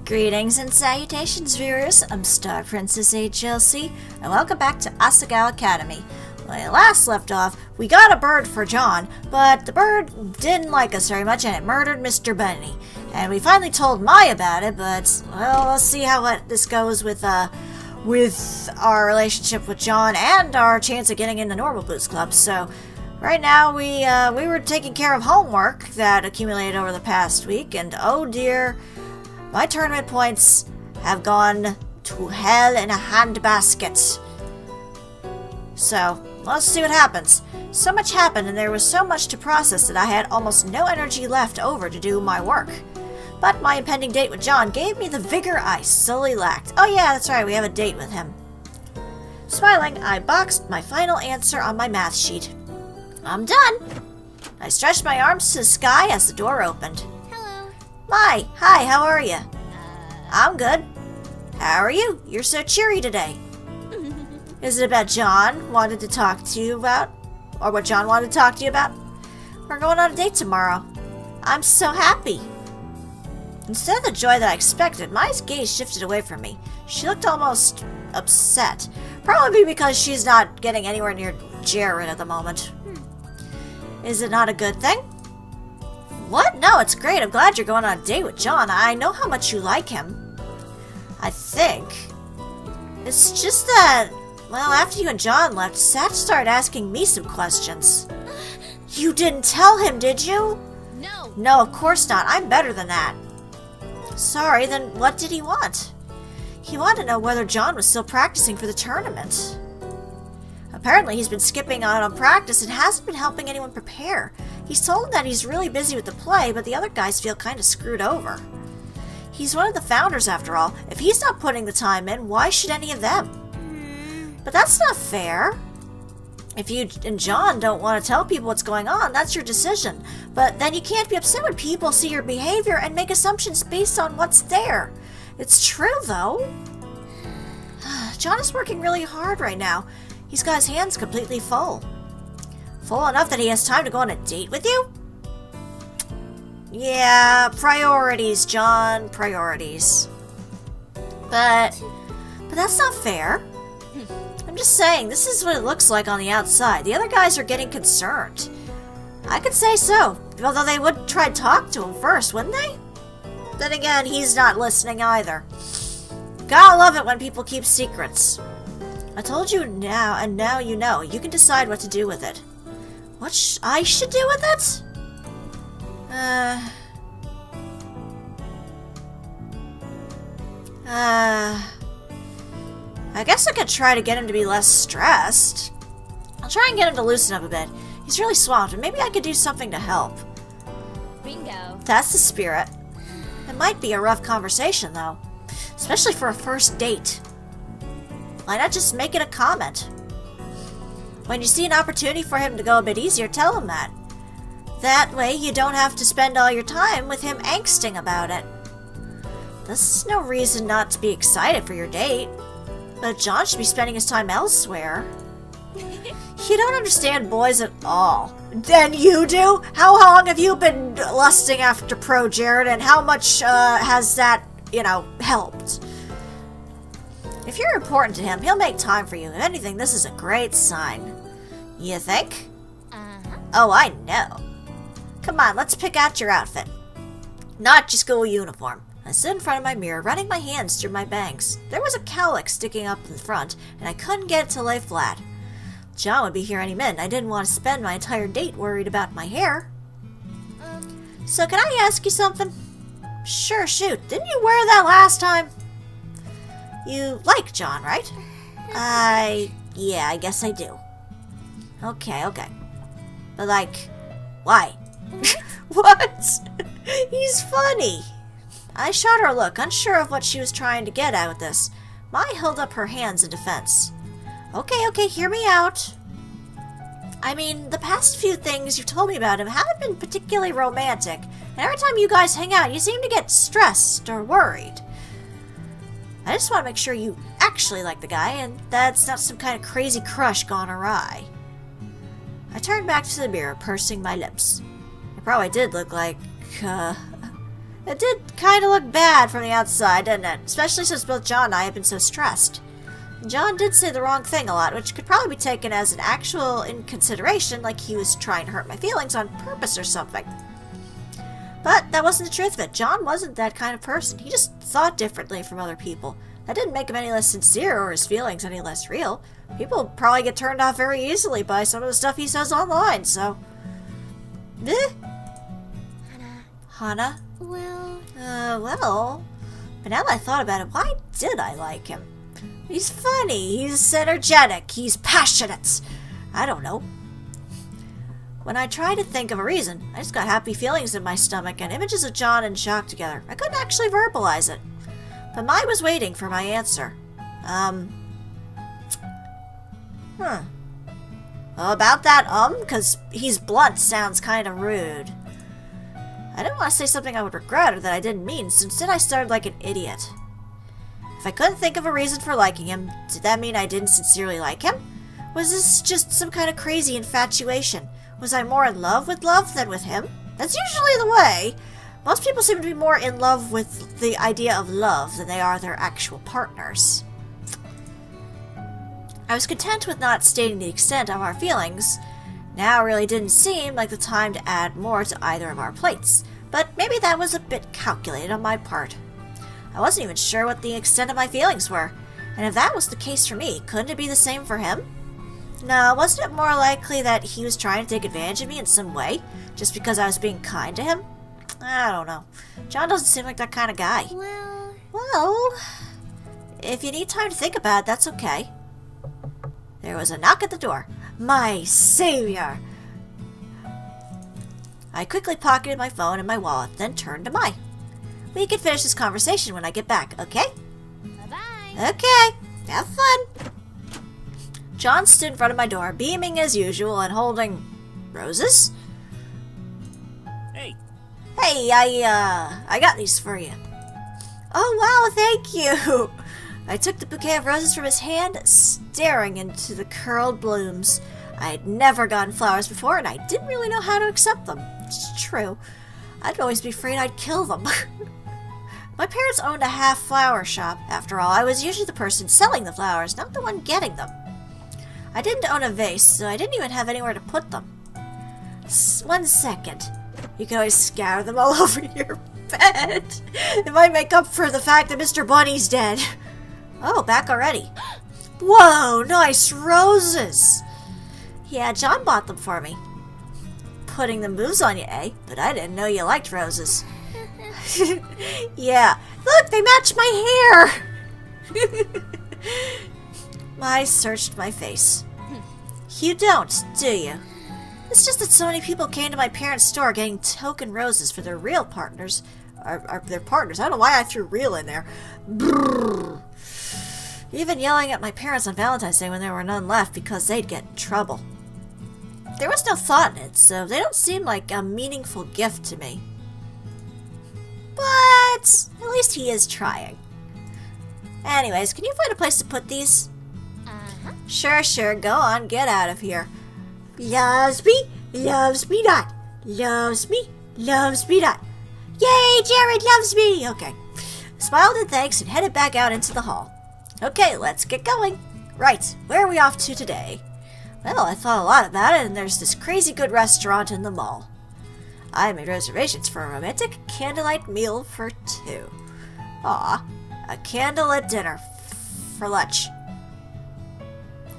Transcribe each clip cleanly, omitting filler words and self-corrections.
Greetings and salutations, viewers. I'm StarPrincessHLC, and welcome back to Asagao Academy. When we last left off, we got a bird for John, but the bird didn't like us very much and it murdered Mr. Bunny. And we finally told Mai about it, but, well, let's see how this goes with our relationship with John and our chance of getting in the Normal Boots Club. So, right now, we were taking care of homework that accumulated over the past week, and oh dear, my tournament points have gone to hell in a handbasket. So, let's see what happens. So much happened and there was so much to process that I had almost no energy left over to do my work. But my impending date with John gave me the vigor I sorely lacked. Oh yeah, that's right, we have a date with him. Smiling, I boxed my final answer on my math sheet. I'm done. I stretched my arms to the sky as the door opened. Mai, hi, how are you? I'm good. How are you? You're so cheery today. Is it about John wanted to talk to you about? Or what John wanted to talk to you about? We're going on a date tomorrow. I'm so happy. Instead of the joy that I expected, Mai's gaze shifted away from me. She looked almost upset. Probably because she's not getting anywhere near Jared at the moment. Is it not a good thing? What? No, it's great. I'm glad you're going on a date with John. I know how much you like him. I think. It's just that, well, after you and John left, Satch started asking me some questions. You didn't tell him, did you? No. No, of course not. I'm better than that. Sorry, then what did he want? He wanted to know whether John was still practicing for the tournament. Apparently, he's been skipping out on practice and hasn't been helping anyone prepare. He's told them that he's really busy with the play, but the other guys feel kind of screwed over. He's one of the founders, after all. If he's not putting the time in, why should any of them? But that's not fair. If you and John don't want to tell people what's going on, that's your decision. But then you can't be upset when people see your behavior and make assumptions based on what's there. It's true, though. John is working really hard right now. He's got his hands completely full. Full enough that he has time to go on a date with you? Yeah, priorities, John, priorities. But that's not fair. I'm just saying, this is what it looks like on the outside. The other guys are getting concerned. I could say so, although they would try to talk to him first, wouldn't they? Then again, he's not listening either. Gotta love it when people keep secrets. I told you now, and now you know. You can decide what to do with it. What I should do with it? I guess I could try to get him to be less stressed. I'll try and get him to loosen up a bit. He's really swamped, and maybe I could do something to help. Bingo. That's the spirit. It might be a rough conversation, though. Especially for a first date. Why not just make it a comment? When you see an opportunity for him to go a bit easier, tell him that. That way you don't have to spend all your time with him angsting about it. This is no reason not to be excited for your date. But John should be spending his time elsewhere. You don't understand boys at all. Then you do? How long have you been lusting after Pro Jared, and how much has that, helped? If you're important to him, he'll make time for you. If anything, this is a great sign. You think? Uh-huh. Oh, I know. Come on, let's pick out your outfit. Not your school uniform. I stood in front of my mirror, running my hands through my bangs. There was a cowlick sticking up in front, and I couldn't get it to lay flat. John would be here any minute, and I didn't want to spend my entire date worried about my hair. So can I ask you something? Sure, shoot. Didn't you wear that last time? You like John, right? Yeah, I guess I do. Okay. But why? What? He's funny. I shot her a look, unsure of what she was trying to get at with this. Mai held up her hands in defense. Okay, hear me out. I mean, the past few things you've told me about him haven't been particularly romantic, and every time you guys hang out, you seem to get stressed or worried. I just want to make sure you actually like the guy, and that's not some kind of crazy crush gone awry. I turned back to the mirror, pursing my lips. I probably did look like, It did kind of look bad from the outside, didn't it? Especially since both John and I had been so stressed. John did say the wrong thing a lot, which could probably be taken as an actual inconsideration, like he was trying to hurt my feelings on purpose or something. But that wasn't the truth of it. John wasn't that kind of person. He just thought differently from other people. That didn't make him any less sincere or his feelings any less real. People probably get turned off very easily by some of the stuff he says online, so... Eh? Hana? Well... But now that I thought about it, why did I like him? He's funny, he's energetic, he's passionate. I don't know. When I tried to think of a reason, I just got happy feelings in my stomach and images of John and Jacques together. I couldn't actually verbalize it. But Mai was waiting for my answer. About that, because he's blunt sounds kind of rude. I didn't want to say something I would regret or that I didn't mean, so instead I started like an idiot. If I couldn't think of a reason for liking him, did that mean I didn't sincerely like him? Was this just some kind of crazy infatuation? Was I more in love than with him? That's usually the way. Most people seem to be more in love with the idea of love than they are their actual partners. I was content with not stating the extent of our feelings. Now really didn't seem like the time to add more to either of our plates, but maybe that was a bit calculated on my part. I wasn't even sure what the extent of my feelings were, and if that was the case for me, couldn't it be the same for him? No, wasn't it more likely that he was trying to take advantage of me in some way, just because I was being kind to him? I don't know. John doesn't seem like that kind of guy. Well, if you need time to think about it, that's okay. There was a knock at the door. My savior! I quickly pocketed my phone and my wallet, then turned to Mai. We can finish this conversation when I get back, okay? Bye-bye. Okay, have fun. John stood in front of my door, beaming as usual and holding roses. Hey. Hey, I got these for you. Oh, wow, thank you. I took the bouquet of roses from his hand, staring into the curled blooms. I had never gotten flowers before, and I didn't really know how to accept them. It's true. I'd always be afraid I'd kill them. My parents owned a half flower shop. After all, I was usually the person selling the flowers, not the one getting them. I didn't own a vase, so I didn't even have anywhere to put them. 1 second. You can always scatter them all over your bed. It might make up for the fact that Mr. Bunny's dead. Oh, back already. Whoa, nice roses. Yeah, John bought them for me. Putting the moves on you, eh? But I didn't know you liked roses. Yeah, look, they match my hair. I searched my face. You don't, do you? It's just that so many people came to my parents' store getting token roses for their real partners. Or their partners. I don't know why I threw real in there. Brrr. Even yelling at my parents on Valentine's Day when there were none left because they'd get in trouble. There was no thought in it, so they don't seem like a meaningful gift to me. But at least he is trying. Anyways, can you find a place to put these? Sure, go on, get out of here. Loves me not. Loves me not. Yay, Jared loves me! Okay. Smiled in thanks and headed back out into the hall. Okay, let's get going. Right, where are we off to today? Well, I thought a lot about it, and there's this crazy good restaurant in the mall. I made reservations for a romantic candlelight meal for 2. Aw, a candlelit dinner for lunch.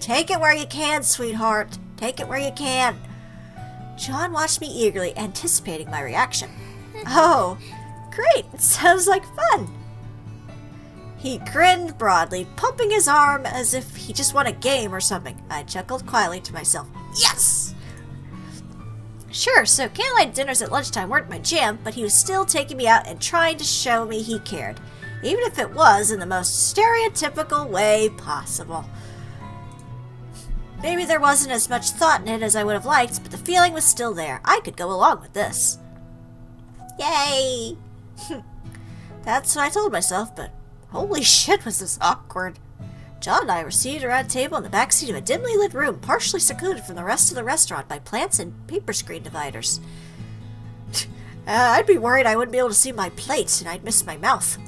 Take it where you can, sweetheart. Take it where you can. John watched me eagerly, anticipating my reaction. Oh, great. It sounds like fun. He grinned broadly, pumping his arm as if he just won a game or something. I chuckled quietly to myself. Yes! Sure, so candlelight dinners at lunchtime weren't my jam, but he was still taking me out and trying to show me he cared, even if it was in the most stereotypical way possible. Maybe there wasn't as much thought in it as I would have liked, but the feeling was still there. I could go along with this. Yay! That's what I told myself, but holy shit was this awkward. John and I were seated around a table in the back seat of a dimly lit room, partially secluded from the rest of the restaurant by plants and paper screen dividers. I'd be worried I wouldn't be able to see my plate and I'd miss my mouth.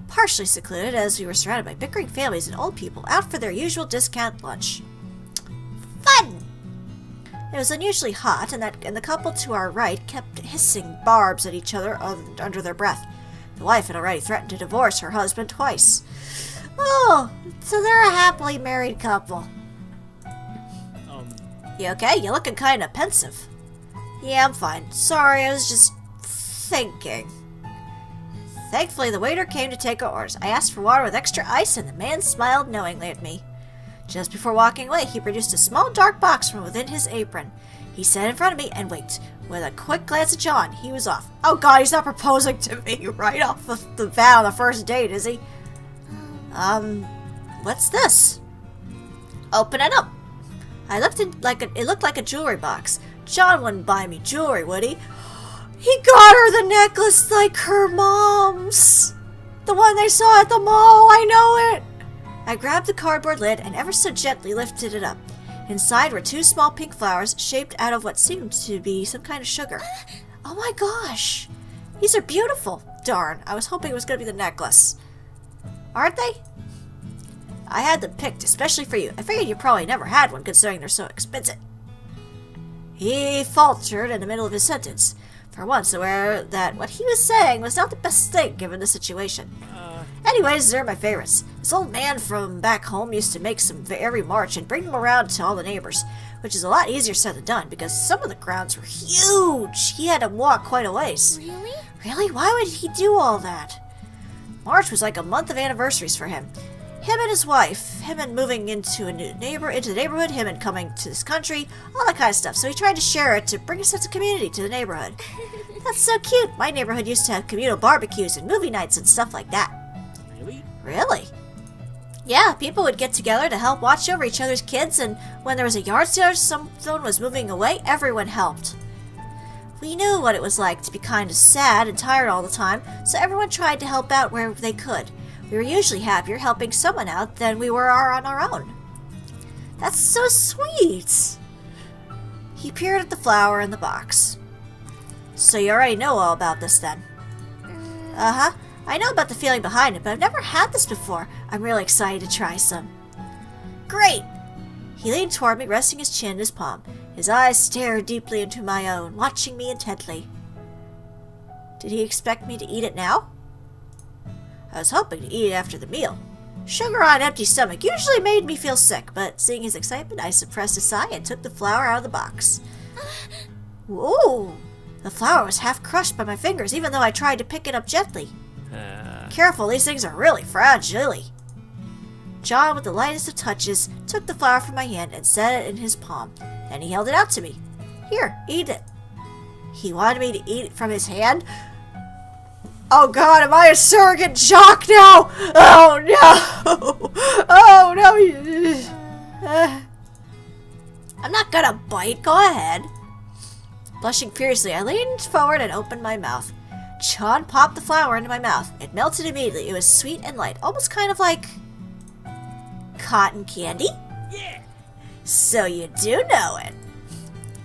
Partially secluded, as we were surrounded by bickering families and old people out for their usual discount lunch. Fun! It was unusually hot, and the couple to our right kept hissing barbs at each other under their breath. The wife had already threatened to divorce her husband twice. Oh, so they're a happily married couple. You okay? You're looking kind of pensive. Yeah, I'm fine. Sorry, I was just thinking. Thankfully, the waiter came to take our orders. I asked for water with extra ice, and the man smiled knowingly at me. Just before walking away, he produced a small dark box from within his apron. He sat in front of me and winked. With a quick glance at John, he was off. Oh god, he's not proposing to me right off the bat on the first date, is he? What's this? Open it up. It looked like a jewelry box. John wouldn't buy me jewelry, would he? He got her the necklace like her mom's. The one they saw at the mall, I know it. I grabbed the cardboard lid and ever so gently lifted it up. Inside were 2 small pink flowers shaped out of what seemed to be some kind of sugar. Oh my gosh. These are beautiful. Darn, I was hoping it was going to be the necklace. Aren't they? I had them picked especially for you. I figured you probably never had one considering they're so expensive. He faltered in the middle of his sentence, for once aware that what he was saying was not the best thing given the situation. Anyways, they're my favorites. This old man from back home used to make some every March and bring them around to all the neighbors, which is a lot easier said than done because some of the grounds were huge. He had to walk quite a ways. Really? Really? Why would he do all that? March was like a month of anniversaries for him. Him and his wife, him and moving into the neighborhood, him and coming to this country, all that kind of stuff. So he tried to share it to bring a sense of community to the neighborhood. That's so cute. My neighborhood used to have communal barbecues and movie nights and stuff like that. Really? Really? Yeah, people would get together to help watch over each other's kids, and when there was a yard sale or someone was moving away, everyone helped. We knew what it was like to be kind of sad and tired all the time, so everyone tried to help out where they could. We were usually happier helping someone out than we were on our own. That's so sweet! He peered at the flower in the box. So you already know all about this then? Uh-huh. I know about the feeling behind it, but I've never had this before. I'm really excited to try some. Great! He leaned toward me, resting his chin in his palm. His eyes stared deeply into my own, watching me intently. Did he expect me to eat it now? I was hoping to eat it after the meal. Sugar on an empty stomach usually made me feel sick, but seeing his excitement, I suppressed a sigh and took the flower out of the box. Whoa! The flower was half crushed by my fingers, even though I tried to pick it up gently. Careful, these things are really fragile. John, with the lightest of touches, took the flower from my hand and set it in his palm. Then he held it out to me. Here, eat it. He wanted me to eat it from his hand? Oh god, am I a surrogate jock now? Oh no! Oh no! I'm not gonna bite, go ahead. Blushing furiously, I leaned forward and opened my mouth. John popped the flower into my mouth. It melted immediately. It was sweet and light, almost kind of like cotton candy? Yeah! So you do know it.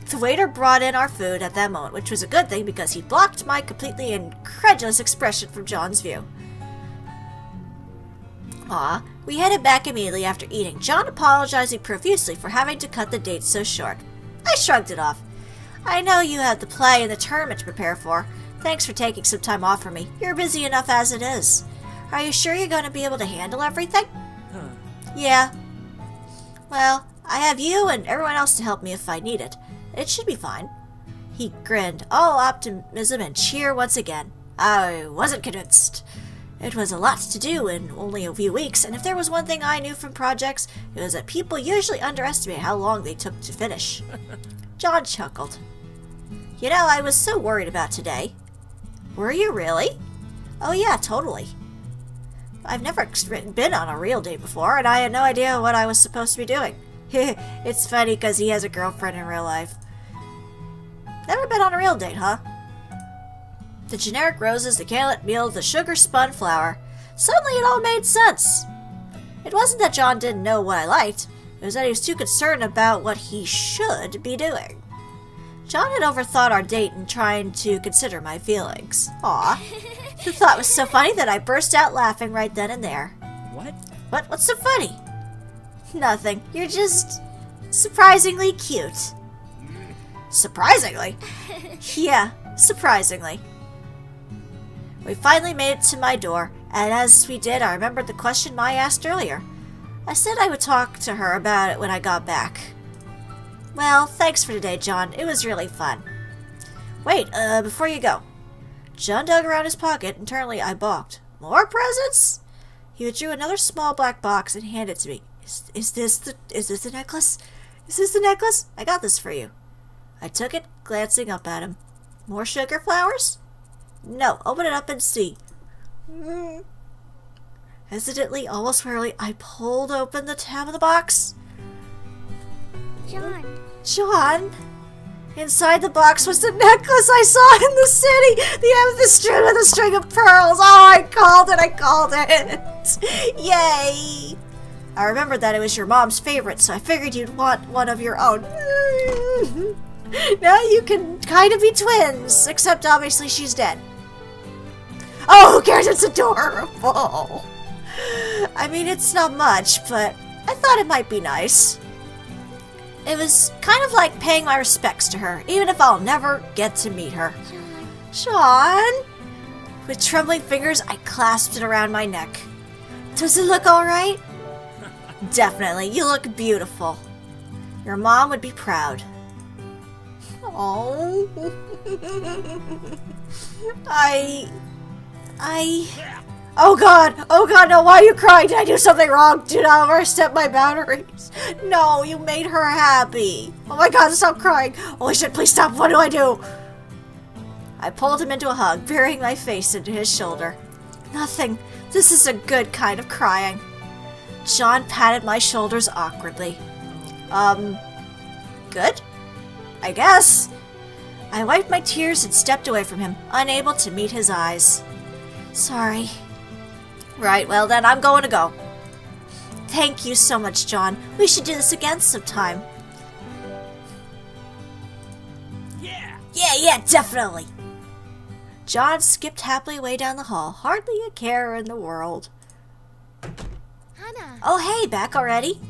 The waiter brought in our food at that moment, which was a good thing because he blocked my completely incredulous expression from John's view. Aw, we headed back immediately after eating, John apologizing profusely for having to cut the date so short. I shrugged it off. I know you have the play and the tournament to prepare for. Thanks for taking some time off for me. You're busy enough as it is. Are you sure you're going to be able to handle everything? Yeah. Well, I have you and everyone else to help me if I need it. It should be fine. He grinned, all optimism and cheer once again. I wasn't convinced. It was a lot to do in only a few weeks, and if there was one thing I knew from projects, it was that people usually underestimate how long they took to finish. John chuckled. You know, I was so worried about today. Were you really? Oh yeah, totally. I've never been on a real date before, and I had no idea what I was supposed to be doing. It's funny because he has a girlfriend in real life. Never been on a real date, huh? The generic roses, the candlelit meal, the sugar-spun flower. Suddenly it all made sense. It wasn't that John didn't know what I liked. It was that he was too concerned about what he should be doing. John had overthought our date and trying to consider my feelings. Aw. The thought was so funny that I burst out laughing right then and there. What? What? What's so funny? Nothing. You're just surprisingly cute. Surprisingly? Yeah, surprisingly. We finally made it to my door, and as we did, I remembered the question Mai asked earlier. I said I would talk to her about it when I got back. Well, thanks for today, John. It was really fun. Wait, before you go. John dug around his pocket, and internally I balked. More presents? He withdrew another small black box and handed it to me. Is this the necklace? Is this the necklace? I got this for you. I took it, glancing up at him. More sugar flowers? No, open it up and see. Hesitantly, almost warily, I pulled open the tab of the box. John? Inside the box was the necklace I saw in the city! The amethyst string with a string of pearls! Oh, I called it! Yay! I remembered that it was your mom's favorite, so I figured you'd want one of your own. Now you can kind of be twins, except obviously she's dead. Oh, who cares? It's adorable! I mean, it's not much, but I thought it might be nice. It was kind of like paying my respects to her, even if I'll never get to meet her. Sean? With trembling fingers, I clasped it around my neck. Does it look alright? Definitely. You look beautiful. Your mom would be proud. Oh. Oh God, no, why are you crying? Did I do something wrong? Did I overstep my boundaries? No, you made her happy. Oh my God, stop crying. Holy shit, please stop. What do I do? I pulled him into a hug, burying my face into his shoulder. Nothing. This is a good kind of crying. John patted my shoulders awkwardly. Good? I guess. I wiped my tears and stepped away from him, unable to meet his eyes. Sorry. Right, well then, I'm going to go. Thank you so much, John. We should do this again sometime. Yeah, definitely. John skipped happily away down the hall, hardly a care in the world. Hana. Oh, hey, back already?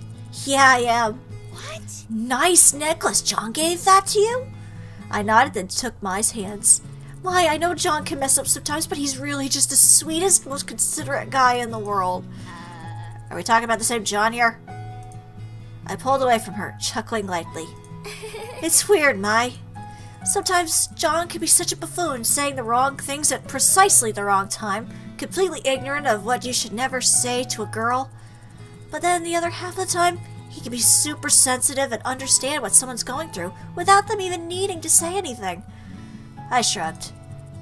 Yeah, I am. What? Nice necklace. John gave that to you? I nodded, then took Mai's hands. Mai, I know John can mess up sometimes, but he's really just the sweetest, most considerate guy in the world. Are we talking about the same John here? I pulled away from her, chuckling lightly. It's weird, Mai. Sometimes John can be such a buffoon, saying the wrong things at precisely the wrong time, completely ignorant of what you should never say to a girl. But then the other half of the time, he can be super sensitive and understand what someone's going through without them even needing to say anything. I shrugged.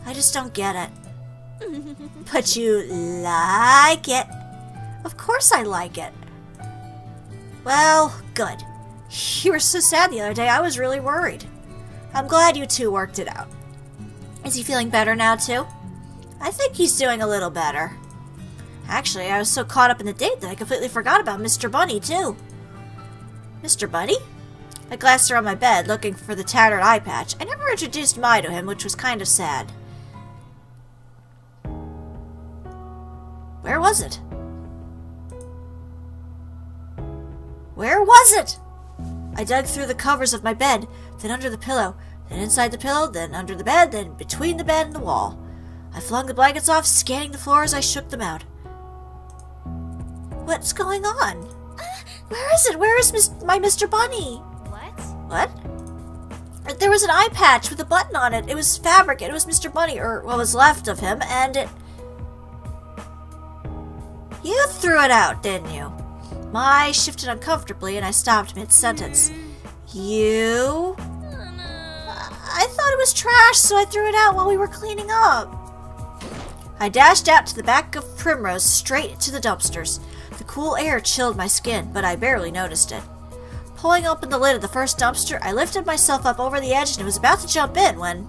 I just don't get it. But you like it. Of course I like it. Well, good. You were so sad the other day, I was really worried. I'm glad you two worked it out. Is he feeling better now, too? I think he's doing a little better. Actually, I was so caught up in the date that I completely forgot about Mr. Bunny, too. Mr. Bunny? I glanced around my bed, looking for the tattered eye patch. I never introduced Mai to him, which was kind of sad. Where was it? Where was it? I dug through the covers of my bed, then under the pillow, then inside the pillow, then under the bed, then between the bed and the wall. I flung the blankets off, scanning the floor as I shook them out. What's going on? Where is it? Where is my Mr. Bunny? What? There was an eye patch with a button on it. It was fabric. It was Mr. Bunny, or what was left of him, and it... You threw it out, didn't you? Mai shifted uncomfortably, and I stopped mid-sentence. You? I thought it was trash, so I threw it out while we were cleaning up. I dashed out to the back of Primrose, straight to the dumpsters. The cool air chilled my skin, but I barely noticed it. Pulling open the lid of the first dumpster, I lifted myself up over the edge and was about to jump in when...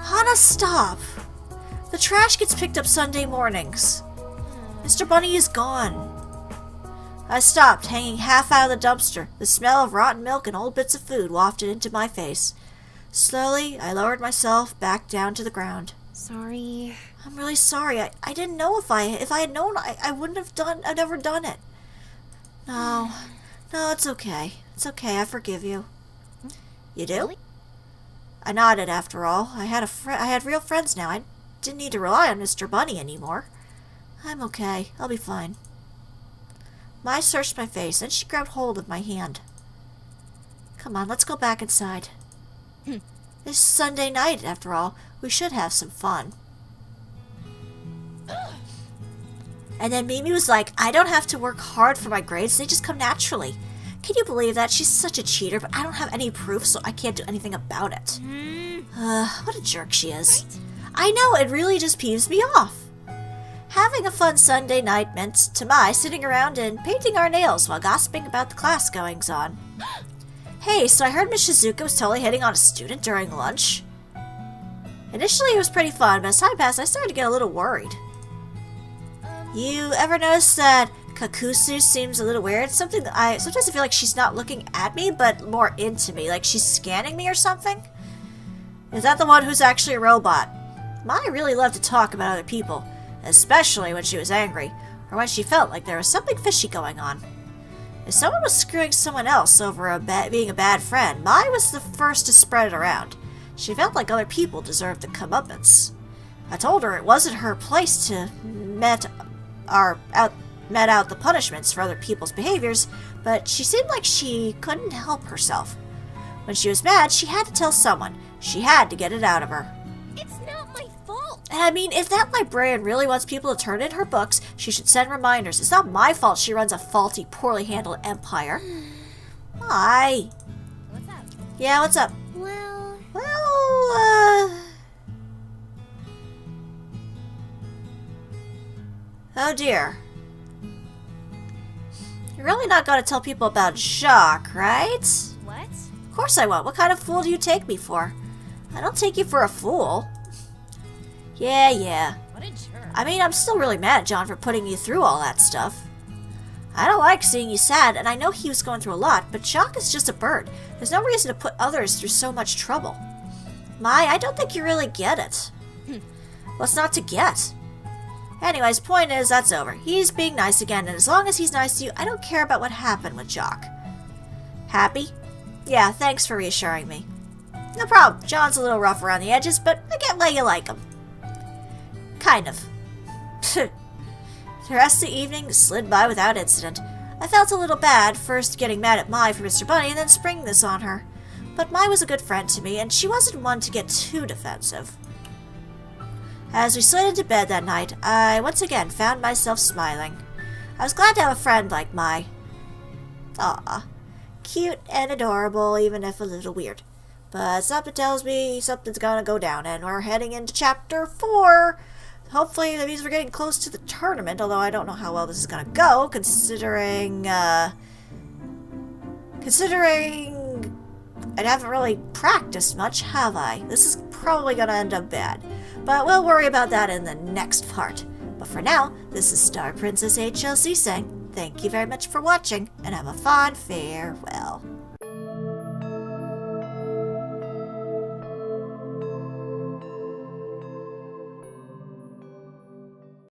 Hana, stop! The trash gets picked up Sunday mornings. Mr. Bunny is gone. I stopped, hanging half out of the dumpster. The smell of rotten milk and old bits of food wafted into my face. Slowly, I lowered myself back down to the ground. Sorry. I'm really sorry. I didn't know if I had known, I wouldn't have I'd never done it. No, it's okay. It's okay. I forgive you. You do? Really? I nodded. After all, I had real friends now. I didn't need to rely on Mr. Bunny anymore. I'm okay. I'll be fine. Mai searched my face, and she grabbed hold of my hand. Come on, let's go back inside. It's Sunday night, after all. We should have some fun. And then Mimi was like, I don't have to work hard for my grades. They just come naturally. Can you believe that? She's such a cheater, but I don't have any proof, so I can't do anything about it. What a jerk she is. Right? I know, it really just peeves me off. Having a fun Sunday night meant to Mai sitting around and painting our nails while gossiping about the class goings-on. Hey, so I heard Miss Shizuka was totally hitting on a student during lunch. Initially it was pretty fun, but as time passed I started to get a little worried. You ever notice that Kakusu seems a little weird? Sometimes I feel like she's not looking at me, but more into me, like she's scanning me or something? Is that the one who's actually a robot? Mai really loved to talk about other people, especially when she was angry, or when she felt like there was something fishy going on. If someone was screwing someone else over being a bad friend, Mai was the first to spread it around. She felt like other people deserved the comeuppance. I told her it wasn't her place to met out the punishments for other people's behaviors, but she seemed like she couldn't help herself. When she was mad, she had to tell someone. She had to get it out of her. It's not my fault. And I mean, if that librarian really wants people to turn in her books, she should send reminders. It's not my fault she runs a faulty, poorly handled empire. Hi. What's up? Yeah, what's up? Oh dear. You're really not going to tell people about Jacques, right? What? Of course I won't. What kind of fool do you take me for? I don't take you for a fool. Yeah. What a jerk. I mean, I'm still really mad at John for putting you through all that stuff. I don't like seeing you sad, and I know he was going through a lot, but Jacques is just a bird. There's no reason to put others through so much trouble. Mai, I don't think you really get it. What's not to get? Anyways, point is, that's over. He's being nice again, and as long as he's nice to you, I don't care about what happened with Jacques. Happy? Yeah, thanks for reassuring me. No problem. John's a little rough around the edges, but I get why you like him. Kind of. The rest of the evening slid by without incident. I felt a little bad, first getting mad at Mai for Mr. Bunny and then springing this on her. But Mai was a good friend to me, and she wasn't one to get too defensive. As we slid into bed that night, I once again found myself smiling. I was glad to have a friend like Mai. Aw, cute and adorable, even if a little weird. But something tells me something's gonna go down, and we're heading into Chapter 4. Hopefully that means we're getting close to the tournament, although I don't know how well this is gonna go, considering I haven't really practiced much, have I? This is probably gonna end up bad. But we'll worry about that in the next part. But for now, this is StarPrincessHLC saying thank you very much for watching, and have a fond farewell.